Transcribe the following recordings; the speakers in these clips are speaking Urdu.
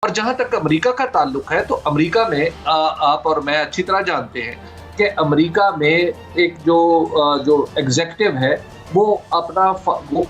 اور جہاں تک امریکہ کا تعلق ہے تو امریکہ میں آپ اور میں اچھی طرح جانتے ہیں کہ امریکہ میں ایک جو ایگزیکٹو ہے وہ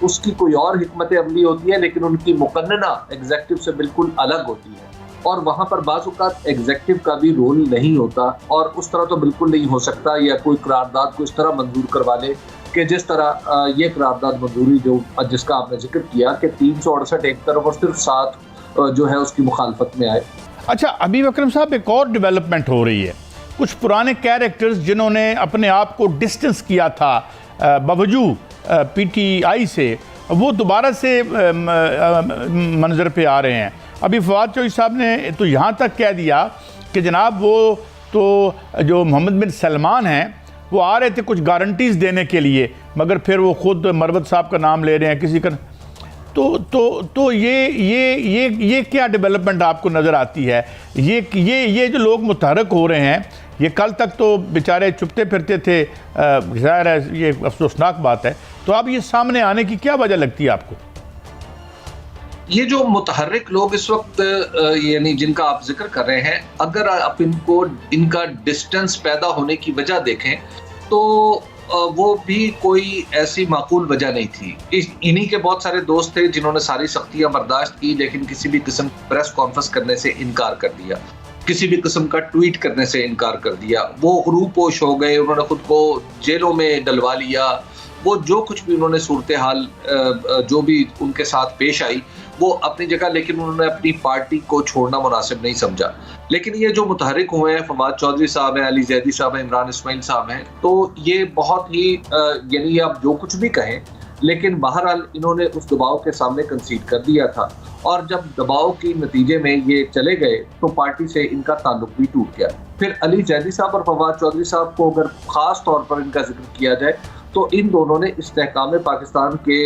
اس کی کوئی اور حکمت عملی ہوتی ہے، لیکن ان کی مقننہ ایگزیکٹو سے بالکل الگ ہوتی ہے، اور وہاں پر بعض اوقات ایگزیکٹو کا بھی رول نہیں ہوتا، اور اس طرح تو بالکل نہیں ہو سکتا یا کوئی قرارداد کو اس طرح منظور کروا لے کہ جس طرح یہ قرارداد منظوری جس کا آپ نے ذکر کیا کہ 368 ایک طرف اور صرف 7 جو ہے اس کی مخالفت میں آئے۔ اچھا حبیب اکرم صاحب، ایک اور ڈیولپمنٹ ہو رہی ہے، کچھ پرانے کیریکٹرز جنہوں نے اپنے آپ کو ڈسٹنس کیا تھا باوجود پی ٹی آئی سے، وہ دوبارہ سے منظر پہ آ رہے ہیں۔ ابھی فواد چوہدری صاحب نے تو یہاں تک کہہ دیا کہ جناب وہ تو جو محمد بن سلمان ہیں وہ آ رہے تھے کچھ گارنٹیز دینے کے لیے، مگر پھر وہ خود مروت صاحب کا نام لے رہے ہیں کسی کا۔ تو یہ کیا ڈیولپمنٹ آپ کو نظر آتی ہے؟ یہ جو لوگ متحرک ہو رہے ہیں، یہ کل تک تو بیچارے چھپتے پھرتے تھے، ظاہر ہے یہ افسوسناک بات ہے، تو اب یہ سامنے آنے کی کیا وجہ لگتی ہے آپ کو؟ یہ جو متحرک لوگ اس وقت یعنی جن کا آپ ذکر کر رہے ہیں، اگر آپ ان کا ڈسٹنس پیدا ہونے کی وجہ دیکھیں تو وہ بھی کوئی ایسی معقول وجہ نہیں تھی۔ انہی کے بہت سارے دوست تھے جنہوں نے ساری سختیاں برداشت کی، لیکن کسی بھی قسم پریس کانفرنس کرنے سے انکار کر دیا، کسی بھی قسم کا ٹویٹ کرنے سے انکار کر دیا، وہ روپوش ہو گئے، انہوں نے خود کو جیلوں میں ڈلوا لیا، وہ جو کچھ بھی انہوں نے صورتحال جو بھی ان کے ساتھ پیش آئی وہ اپنی جگہ، لیکن انہوں نے اپنی پارٹی کو چھوڑنا مناسب نہیں سمجھا۔ لیکن یہ جو متحرک ہوئے ہیں، فواد چودھری صاحب ہیں، علی زیدی صاحب ہیں، عمران اسماعیل صاحب ہیں، تو یہ بہت ہی یعنی آپ جو کچھ بھی کہیں، لیکن بہرحال انہوں نے اس دباؤ کے سامنے کنسیڈ کر دیا تھا، اور جب دباؤ کے نتیجے میں یہ چلے گئے تو پارٹی سے ان کا تعلق بھی ٹوٹ گیا۔ پھر علی زیدی صاحب اور فواد چودھری صاحب کو اگر خاص طور پر ان کا ذکر کیا جائے تو ان دونوں نے استحکام پاکستان کے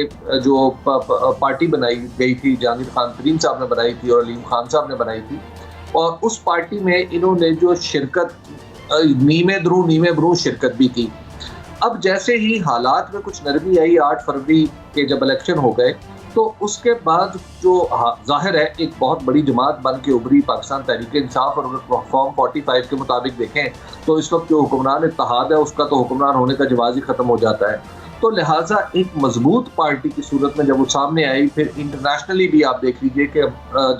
جو پارٹی بنائی گئی تھی، جہانگیر خان ترین صاحب نے بنائی تھی اور علیم خان صاحب نے بنائی تھی، اور اس پارٹی میں انہوں نے جو شرکت نیمے درو نیمے برو شرکت بھی کی۔ اب جیسے ہی حالات میں کچھ نرمی آئی 8 فروری کے جب الیکشن ہو گئے، تو اس کے بعد جو ظاہر ہے ایک بہت بڑی جماعت بن کے ابھری پاکستان تحریک انصاف، اور اگر فارم 45 کے مطابق دیکھیں تو اس وقت جو حکمران اتحاد ہے اس کا تو حکمران ہونے کا جواز ہی ختم ہو جاتا ہے۔ تو لہٰذا ایک مضبوط پارٹی کی صورت میں جب وہ سامنے آئی، پھر انٹرنیشنلی بھی آپ دیکھ لیجئے کہ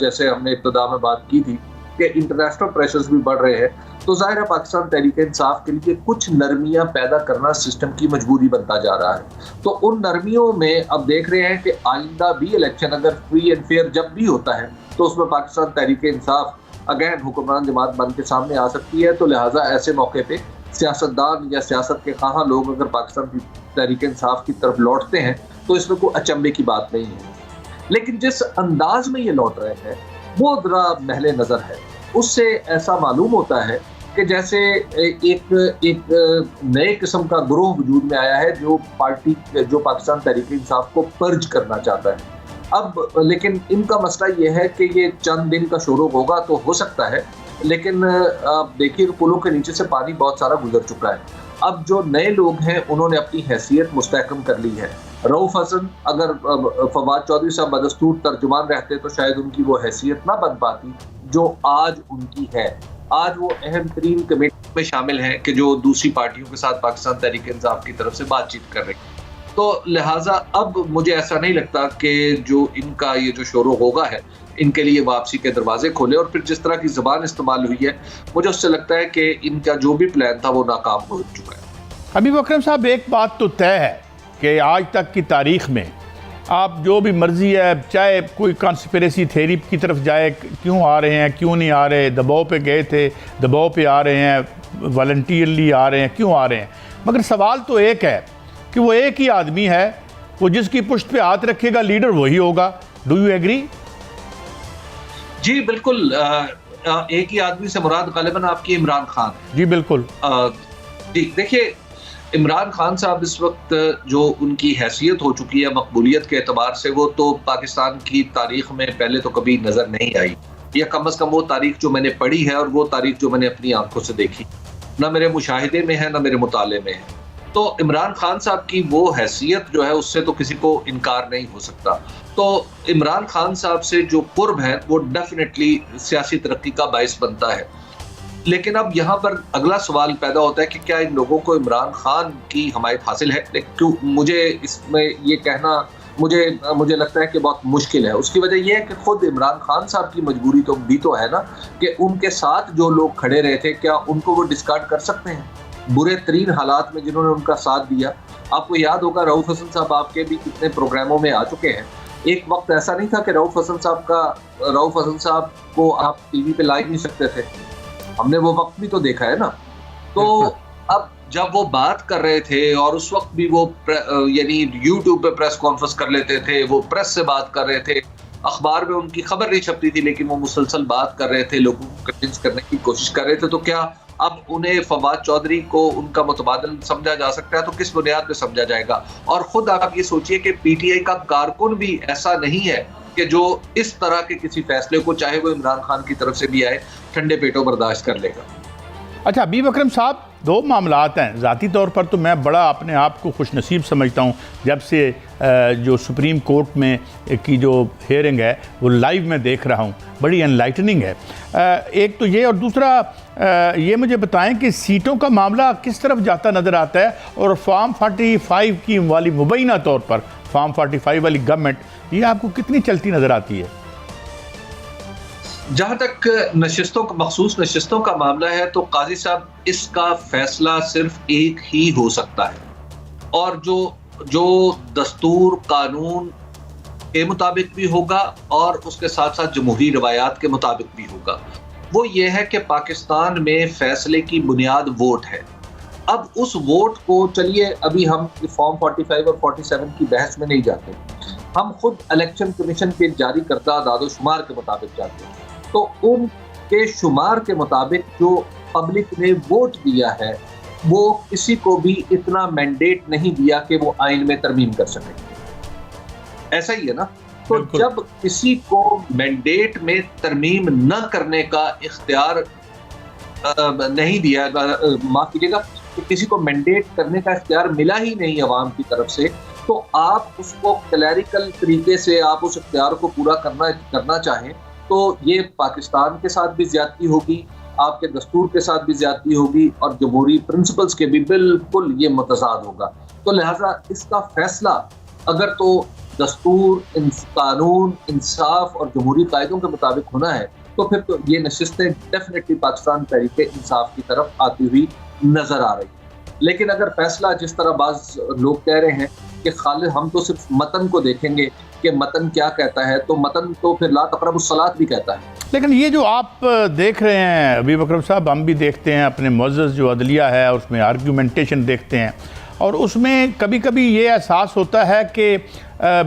جیسے ہم نے ابتدا میں بات کی تھی کہ انٹرنیشنل پریشرز بھی بڑھ رہے ہیں، تو ظاہر ہے پاکستان تحریک انصاف کے لیے کچھ نرمیاں پیدا کرنا سسٹم کی مجبوری بنتا جا رہا ہے۔ تو ان نرمیوں میں اب دیکھ رہے ہیں کہ آئندہ بھی الیکشن اگر فری اینڈ فیئر جب بھی ہوتا ہے تو اس میں پاکستان تحریک انصاف اگین حکمران جماعت بن کے سامنے آ سکتی ہے۔ تو لہٰذا ایسے موقع پہ سیاستدان یا سیاست کے خواہاں لوگ اگر پاکستان تحریک انصاف کی طرف لوٹتے ہیں تو اس میں کوئی اچنبے کی بات نہیں ہے، لیکن جس انداز میں یہ لوٹ رہے ہیں وہ ذرا محل نظر ہے۔ اس سے ایسا معلوم ہوتا ہے کہ جیسے ایک نئے قسم کا گروہ وجود میں آیا ہے جو پاکستان تحریک انصاف کو پرج کرنا چاہتا ہے۔ اب لیکن ان کا مسئلہ یہ ہے کہ یہ چند دن کا شروع ہوگا تو ہو سکتا ہے، لیکن آپ دیکھیے پلوں کے نیچے سے پانی بہت سارا گزر چکا ہے۔ اب جو نئے لوگ ہیں انہوں نے اپنی حیثیت مستحکم کر لی ہے۔ رؤف حسن اگر فواد چودھری صاحب بدستور ترجمان رہتے تو شاید ان کی وہ حیثیت نہ بن پاتی جو آج ان کی ہے۔ آج وہ اہم ترین کمیٹی میں شامل ہیں کہ جو دوسری پارٹیوں کے ساتھ پاکستان تحریک انصاف کی طرف سے بات چیت کر رہے ہیں۔ تو لہٰذا اب مجھے ایسا نہیں لگتا کہ جو ان کا یہ جو شروع ہوگا ہے ان کے لیے واپسی کے دروازے کھولے، اور پھر جس طرح کی زبان استعمال ہوئی ہے مجھے اس سے لگتا ہے کہ ان کا جو بھی پلان تھا وہ ناکام ہو چکا ہے۔ حبیب اکرم صاحب، ایک بات تو طے ہے کہ آج تک کی تاریخ میں آپ جو بھی مرضی ہے، چاہے کوئی کانسپریسی تھیوری کی طرف جائے، کیوں آ رہے ہیں کیوں نہیں آ رہے، دباؤ پہ گئے تھے دباؤ پہ آ رہے ہیں، والنٹیئرلی آ رہے ہیں، کیوں آ رہے ہیں، مگر سوال تو ایک ہے کہ وہ ایک ہی آدمی ہے، وہ جس کی پشت پہ ہاتھ رکھے گا لیڈر وہی ہوگا۔ Do you agree? جی بالکل، ایک ہی آدمی سے مراد غالباً آپ کی عمران خان۔ جی بالکل۔ جی دیکھیے، عمران خان صاحب اس وقت جو ان کی حیثیت ہو چکی ہے مقبولیت کے اعتبار سے، وہ تو پاکستان کی تاریخ میں پہلے تو کبھی نظر نہیں آئی، یا کم از کم وہ تاریخ جو میں نے پڑھی ہے اور وہ تاریخ جو میں نے اپنی آنکھوں سے دیکھی، نہ میرے مشاہدے میں ہے نہ میرے مطالعے میں ہے۔ تو عمران خان صاحب کی وہ حیثیت جو ہے اس سے تو کسی کو انکار نہیں ہو سکتا۔ تو تو عمران خان صاحب سے جو قرب ہے وہ ڈیفینیٹلی سیاسی ترقی کا باعث بنتا ہے. لیکن اب یہاں پر اگلا سوال پیدا ہوتا ہے کہ کیا ان لوگوں کو عمران خان کی حمایت حاصل ہے؟ کیوں مجھے اس میں یہ کہنا مجھے لگتا ہے کہ بہت مشکل ہے. اس کی وجہ یہ ہے کہ خود عمران خان صاحب کی مجبوری تو ہے نا کہ ان کے ساتھ جو لوگ کھڑے رہے تھے کیا ان کو وہ ڈسکارڈ کر سکتے ہیں برے ترین حالات میں جنہوں نے ان کا ساتھ دیا. آپ کو یاد ہوگا رؤف حسن صاحب آپ کے بھی کتنے پروگراموں میں آ چکے ہیں. ایک وقت ایسا نہیں تھا کہ رؤف حسن صاحب کو آپ ٹی وی پہ لا ہی نہیں سکتے تھے. ہم نے وہ وقت بھی تو دیکھا ہے نا. تو اب جب وہ بات کر رہے تھے اور اس وقت بھی وہ یعنی یوٹیوب پہ پریس کانفرنس کر لیتے تھے, وہ پریس سے بات کر رہے تھے, اخبار میں ان کی خبر نہیں چھپتی تھی لیکن وہ مسلسل بات کر رہے تھے, لوگوں کو کنونس کرنے کی کوشش کر رہے تھے. تو کیا اب انہیں فواد چودھری کو ان کا متبادل سمجھا جا سکتا ہے؟ تو کس بنیاد پہ سمجھا جائے گا؟ اور خود آپ یہ سوچئے کہ پی ٹی آئی کا کارکن بھی ایسا نہیں ہے کہ جو اس طرح کے کسی فیصلے کو چاہے وہ عمران خان کی طرف سے بھی آئے ٹھنڈے پیٹوں برداشت کر لے گا. اچھا حبیب اکرم صاحب, دو معاملات ہیں. ذاتی طور پر تو میں بڑا اپنے آپ کو خوش نصیب سمجھتا ہوں جب سے جو سپریم کورٹ میں کی جو ہیئرنگ ہے وہ لائیو میں دیکھ رہا ہوں, بڑی انلائٹننگ ہے. ایک تو یہ, اور دوسرا یہ مجھے بتائیں کہ سیٹوں کا معاملہ کس طرف جاتا نظر آتا ہے, اور فارم 45 کی والی مبینہ طور پر فارم 45 والی گورنمنٹ یہ آپ کو کتنی چلتی نظر آتی ہے؟ جہاں تک مخصوص نشستوں کا معاملہ ہے تو قاضی صاحب اس کا فیصلہ صرف ایک ہی ہو سکتا ہے, اور جو دستور قانون کے مطابق بھی ہوگا اور اس کے ساتھ ساتھ جمہوری روایات کے مطابق بھی ہوگا, وہ یہ ہے کہ پاکستان میں فیصلے کی بنیاد ووٹ ہے. اب اس ووٹ کو چلیے ابھی ہم فارم 45 اور 47 کی بحث میں نہیں جاتے, ہم خود الیکشن کمیشن کے جاری کردہ اعداد و شمار کے مطابق جاتے ہیں. تو ان کے شمار کے مطابق جو پبلک نے ووٹ دیا ہے وہ کسی کو بھی اتنا مینڈیٹ نہیں دیا کہ وہ آئین میں ترمیم کر سکے. ایسا ہی ہے نا. تو جب کسی کو مینڈیٹ میں ترمیم نہ کرنے کا اختیار نہیں دیا, معاف کیجیے گا, کہ کسی کو مینڈیٹ کرنے کا اختیار ملا ہی نہیں عوام کی طرف سے, تو آپ اس کو کلیریکل طریقے سے آپ اس اختیار کو پورا کرنا چاہیں تو یہ پاکستان کے ساتھ بھی زیادتی ہوگی, آپ کے دستور کے ساتھ بھی زیادتی ہوگی, اور جمہوری پرنسپلز کے بھی بالکل یہ متضاد ہوگا. تو لہٰذا اس کا فیصلہ اگر تو دستور, قانون, انصاف اور جمہوری قاعدوں کے مطابق ہونا ہے تو پھر تو یہ نشستیں ڈیفینیٹلی پاکستان تحریک انصاف کی طرف آتی ہوئی نظر آ رہی. لیکن اگر فیصلہ جس طرح بعض لوگ کہہ رہے ہیں کہ خالد ہم تو صرف متن کو دیکھیں گے کہ متن کیا کہتا ہے, تو متن تو پھر لا تقربوا الصلاۃ بھی کہتا ہے. لیکن یہ جو آپ دیکھ رہے ہیں حبیب اکرم صاحب, ہم بھی دیکھتے ہیں, اپنے معزز جو عدلیہ ہے اس میں آرگیومنٹیشن دیکھتے ہیں, اور اس میں کبھی کبھی یہ احساس ہوتا ہے کہ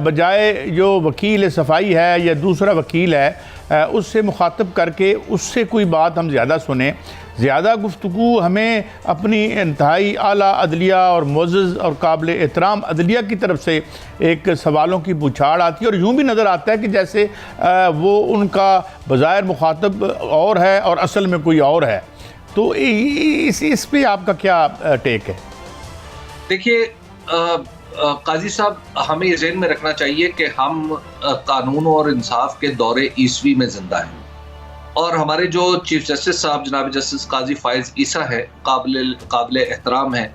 بجائے جو وکیل صفائی ہے یا دوسرا وکیل ہے اس سے مخاطب کر کے اس سے کوئی بات ہم زیادہ سنیں, زیادہ گفتگو ہمیں اپنی انتہائی اعلیٰ عدلیہ اور معزز اور قابل احترام عدلیہ کی طرف سے ایک سوالوں کی بچھاڑ آتی ہے, اور یوں بھی نظر آتا ہے کہ جیسے وہ ان کا بظاہر مخاطب اور ہے اور اصل میں کوئی اور ہے. تو اس پہ آپ کا کیا ٹیک ہے؟ دیکھیے قاضی صاحب, ہمیں یہ ذہن میں رکھنا چاہیے کہ ہم قانون اور انصاف کے دور عیسوی میں زندہ ہیں, اور ہمارے جو چیف جسٹس صاحب جناب جسٹس قاضی فائز عیسیٰ ہے, قابل احترام ہیں,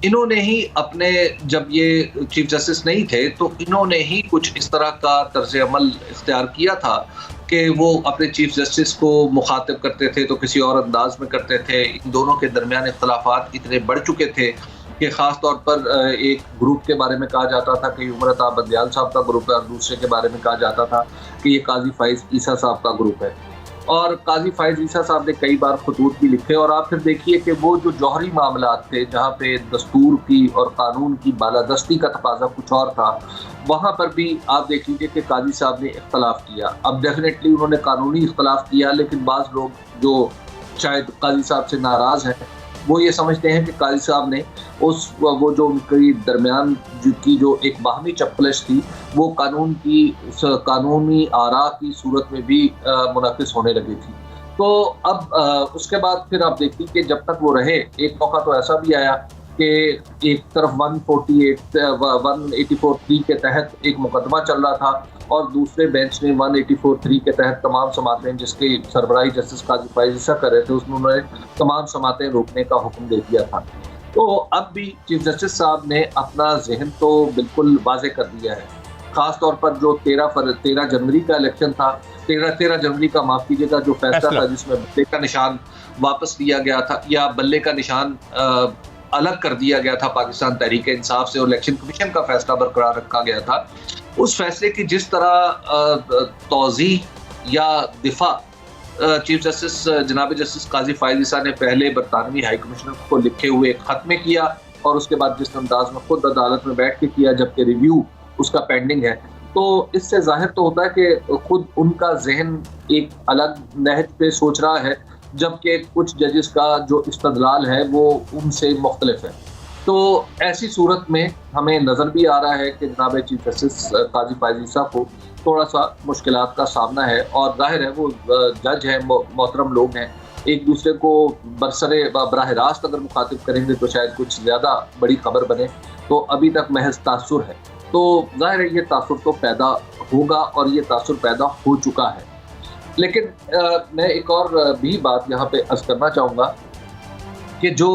انہوں نے ہی اپنے, جب یہ چیف جسٹس نہیں تھے تو انہوں نے ہی کچھ اس طرح کا طرز عمل اختیار کیا تھا کہ وہ اپنے چیف جسٹس کو مخاطب کرتے تھے تو کسی اور انداز میں کرتے تھے. ان دونوں کے درمیان اختلافات اتنے بڑھ چکے تھے کہ خاص طور پر ایک گروپ کے بارے میں کہا جاتا تھا کہ عمر عطا بندیال صاحب کا گروپ ہے, اور دوسرے کے بارے میں کہا جاتا تھا کہ یہ قاضی فائز عیسیٰ صاحب کا گروپ ہے. اور قاضی فائز عیسیٰ صاحب نے کئی بار خطوط بھی لکھے, اور آپ پھر دیکھیے کہ وہ جو جوہری معاملات تھے جہاں پہ دستور کی اور قانون کی بالادستی کا تقاضا کچھ اور تھا, وہاں پر بھی آپ دیکھ لیجیے کہ قاضی صاحب نے اختلاف کیا. اب ڈیفینیٹلی انہوں نے قانونی اختلاف کیا, لیکن بعض لوگ جو شاید قاضی صاحب سے ناراض ہیں وہ یہ سمجھتے ہیں کہ قاضی صاحب نے وہ جو ان کے درمیان کی جو ایک باہمی چپلش تھی وہ قانونی آراء کی صورت میں بھی منعکس ہونے لگی تھی. تو اب اس کے بعد پھر آپ دیکھیے کہ جب تک وہ رہے, ایک موقع تو ایسا بھی آیا کہ ایک طرف 184 کے تحت ایک مقدمہ چل رہا تھا اور دوسرے بینچ نے 184(3) کے تحت تمام سماعتیں جس کی سربراہی جسٹس قاضی فائز عیسیٰ کر رہے تھے، اس میں انہوں نے تمام سماعتیں روکنے کا حکم دے دیا تھا۔ تو اب بھی چیف جسٹس صاحب نے اپنا ذہن تو بالکل واضح کر دیا ہے، خاص طور پر جو 13 جنوری کا الیکشن تھا، 13 جنوری کا معاف کیجیے گا جو فیصلہ تھا جس میں بلے کا نشان واپس لیا گیا تھا یا بلے کا نشان الگ کر دیا گیا تھا پاکستان تحریک انصاف سے اور الیکشن کمیشن کا فیصلہ برقرار رکھا گیا تھا، اس فیصلے کی جس طرح توضیح یا دفاع چیف جسٹس جناب جسٹس قاضی فائز عیسیٰ نے پہلے برطانوی ہائی کمشنر کو لکھے ہوئے ایک خط میں کیا اور اس کے بعد جس انداز میں خود عدالت میں بیٹھ کے کیا جبکہ ریویو اس کا پینڈنگ ہے، تو اس سے ظاہر تو ہوتا ہے کہ خود ان کا ذہن ایک الگ نہج پہ سوچ رہا ہے، جبکہ کچھ ججز کا جو استدلال ہے وہ ان سے مختلف ہے۔ تو ایسی صورت میں ہمیں نظر بھی آ رہا ہے کہ جناب چیف جسٹس قاضی فائز عیسیٰ کو تھوڑا سا مشکلات کا سامنا ہے، اور ظاہر ہے وہ جج ہیں، محترم لوگ ہیں، ایک دوسرے کو براہ راست اگر مخاطب کریں گے تو شاید کچھ زیادہ بڑی خبر بنے، تو ابھی تک محض تاثر ہے، تو ظاہر ہے یہ تاثر تو پیدا ہوگا اور یہ تاثر پیدا ہو چکا ہے۔ لیکن میں ایک اور بھی بات یہاں پہ عرض کرنا چاہوں گا کہ جو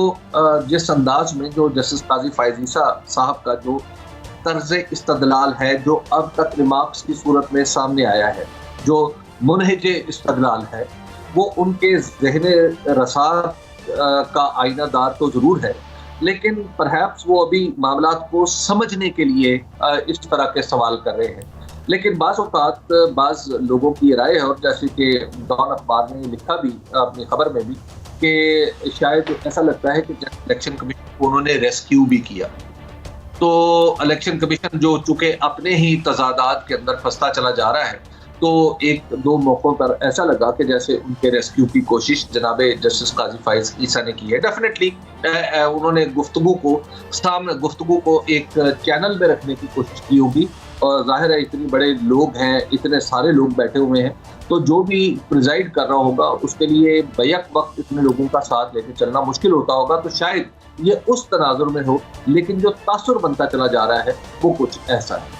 جس انداز میں جو جسٹس قاضی فائز عیسیٰ صاحب کا جو طرز استدلال ہے، جو اب تک ریمارکس کی صورت میں سامنے آیا ہے، جو منہج استدلال ہے، وہ ان کے ذہن رسا کا آئینہ دار تو ضرور ہے، لیکن پرہیپس وہ ابھی معاملات کو سمجھنے کے لیے اس طرح کے سوال کر رہے ہیں۔ لیکن بعض اوقات بعض لوگوں کی رائے ہے، اور جیسے کہ ڈان اخبار نے لکھا بھی اپنی خبر میں بھی کہ شاید ایسا لگتا ہے کہ الیکشن کمیشن کو انہوں نے ریسکیو بھی کیا، تو الیکشن کمیشن جو چونکہ اپنے ہی تضادات کے اندر پھنستا چلا جا رہا ہے، تو ایک دو موقعوں پر ایسا لگا کہ جیسے ان کے ریسکیو کی کوشش جناب جسٹس قاضی فائز عیسیٰ نے کی ہے۔ ڈیفینیٹلی انہوں نے گفتگو کو ایک چینل میں رکھنے کی کوشش کی ہوگی، اور ظاہر ہے اتنے بڑے لوگ ہیں، اتنے سارے لوگ بیٹھے ہوئے ہیں، تو جو بھی پریزائڈ کر رہا ہوگا اس کے لیے بیک وقت اتنے لوگوں کا ساتھ لے کے چلنا مشکل ہوتا ہوگا، تو شاید یہ اس تناظر میں ہو، لیکن جو تاثر بنتا چلا جا رہا ہے وہ کچھ ایسا ہے۔